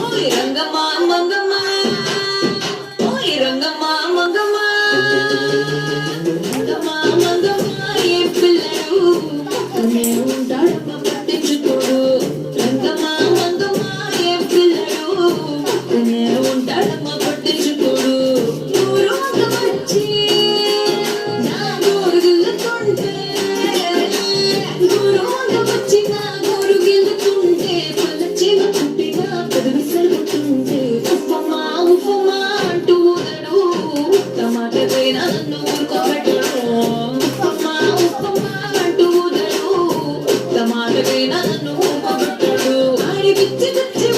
ఓయ్ రంగమ్మ మంగమ్మ ఓయ్ రంగమ్మ మంగమ్మ రంగమ్మ మంగమ్మ ఏ పిల్లడు పక్కనే ఉంటాడమ్మ పట్టించుకోడు రంగమ్మ మంగమ్మ ఏ పిల్లడు పక్కనే ఉంటాడమ్మ పట్టించుకోడు ఊరు వంక వచ్చి నా గోరు గిల్లుతుంటే ఊరు వంక వచ్చి నా గోరు గిల్లుతుంటే పల్లె పుట్టిన పెదవి సరుగుతుంటే ఉప్పమ్మా ఉప్పమ్మా అంటూ ఊదడు టమాటకైనా నన్ను ఊరుకోబెట్టడు ఉప్పమ్మా ఉప్పమ్మా అంటూ ఊదడు టమాటకైనా నన్ను ఊరుకోబెట్టడు ఆడి పిచ్చి పిచ్చి